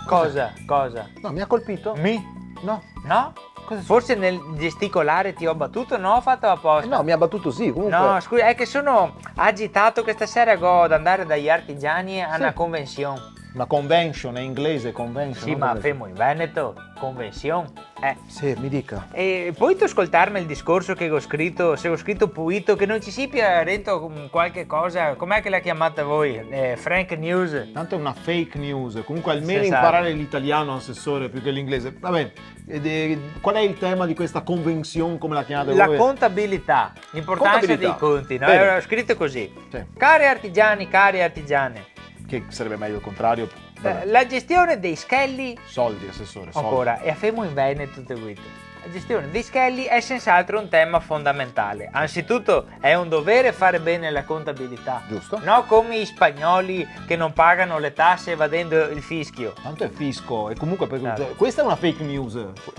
Cosa? Cosa? No, mi ha colpito? No. No? Forse nel gesticolare ti ho battuto? No, ho fatto apposta. No, mi ha battuto sì, comunque. No, scusa, è che sono agitato questa sera ad andare dagli artigiani a una convenzione. Una convention, è inglese convention. Sì, ma fermo in Veneto, convenzione. Sì, mi dica. E puoi tu ascoltarmi il discorso che ho scritto, se ho scritto Puito, che non ci sia dentro qualche cosa, com'è che l'ha chiamata voi? Frank News? Tanto è una fake news, comunque almeno Esatto. imparare l'italiano, assessore, più che l'inglese. Va bene, qual è il tema di questa convention, come la chiamate voi? La contabilità, l'importanza dei conti, no? Era scritto così. Sì. Cari artigiani, cari artigiane, Che sarebbe meglio il contrario. la gestione dei schelli Soldi, assessore, soldi. ancora, e affermo in Veneto tutte guide. La gestione dei schelli è senz'altro un tema fondamentale. Anzitutto è un dovere fare bene la contabilità. Giusto. No come gli spagnoli che non pagano le tasse evadendo il fischio. Tanto è fisco, e comunque Certo. questa è una fake news.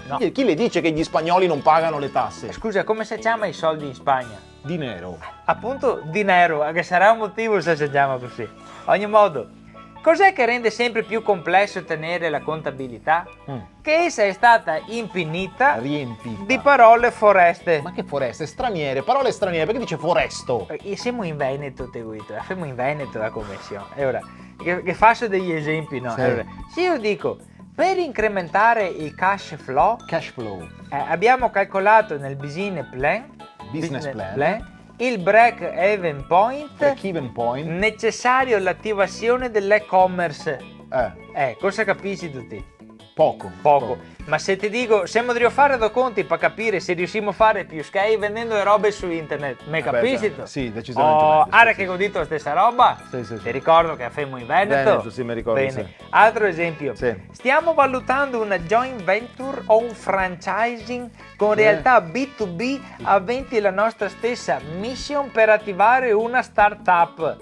No. Chi le dice che gli spagnoli non pagano le tasse? Scusa, come si chiama i soldi in Spagna? Dinero. Appunto dinero, che sarà un motivo se si chiama così. Ogni modo, cos'è che rende sempre più complesso tenere la contabilità? Che essa è stata infinita Riempita. di parole foreste. Ma che foreste? Straniere, parole straniere, perché dice foresto? Siamo in Veneto, te guido, siamo in Veneto la convenzione. E ora, che faccio degli esempi, no? Sì. Allora, se io dico, per incrementare il cash flow, Cash flow. abbiamo calcolato nel business plan il break-even point Break-even point. necessario all'attivazione dell'e-commerce. Cosa capisci tutti? Poco. Ma se ti dico, siamo di fare due conti per capire se riusciamo a fare più scale vendendo le robe su internet, me capisci? Sì, decisamente. meglio, Ora sì, che ho detto la stessa roba, Sì. ti ricordo che affermo in Veneto. Veneto, sì, mi ricordo, Bene. sì. Altro esempio. Sì. Stiamo valutando una joint venture o un franchising con realtà B2B aventi la nostra stessa mission per attivare una startup.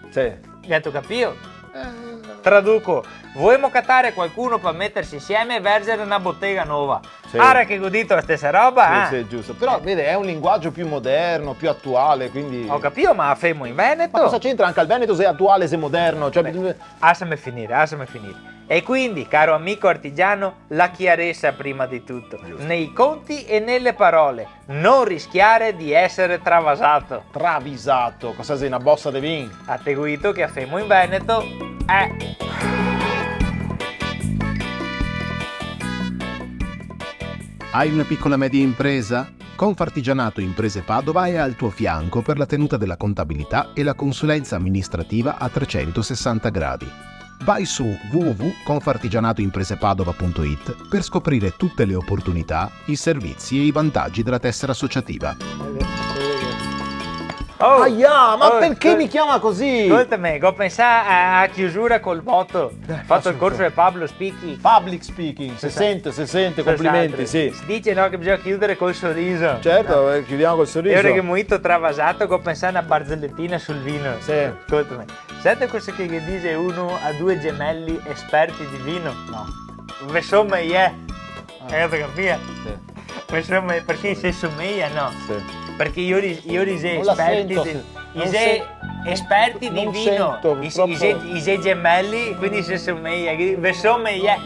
Sì. Detto capito? Traduco, vogliamo cattare qualcuno per mettersi insieme e vergere una bottega nuova. Sì. Ora che ho detto la stessa roba, Sì, giusto. Però, vede, è un linguaggio più moderno, più attuale, quindi... Ho capito, ma fermo in Veneto. Ma cosa c'entra anche al Veneto se è attuale, se è moderno? Cioè, Lasciami finire. E quindi, caro amico artigiano, la chiarezza prima di tutto. Giusto. Nei conti e nelle parole. Non rischiare di essere travasato. travisato. Cosa sei, una bossa di vin? Atteguito che affermo in Veneto è... Hai una piccola media impresa? Confartigianato Imprese Padova è al tuo fianco per la tenuta della contabilità e la consulenza amministrativa a 360 gradi. Vai su www.confartigianatoimpresepadova.it per scoprire tutte le opportunità, i servizi e i vantaggi della tessera associativa. Ahia, ma perché scusa- mi chiama così? Ascoltami, ho pensato a chiusura col motto. Ho fatto il corso del Pablo Spicchi. Public speaking, si sente, complimenti, sì. Si dice no che bisogna chiudere col sorriso. Certo, chiudiamo col E sorriso. ora che molto travasato, ho pensato a una barzellettina sul vino. Sì. Ascoltami, senti cosa che dice uno a due gemelli esperti di vino? No. Insomma, capito? Sì. Insomma, perché se somiglia, no? Sì. Perché io dice Non la esperti sento. di, Non esperti di non vino, sento, i proprio. gemelli, quindi se somiglia, ve somiglia.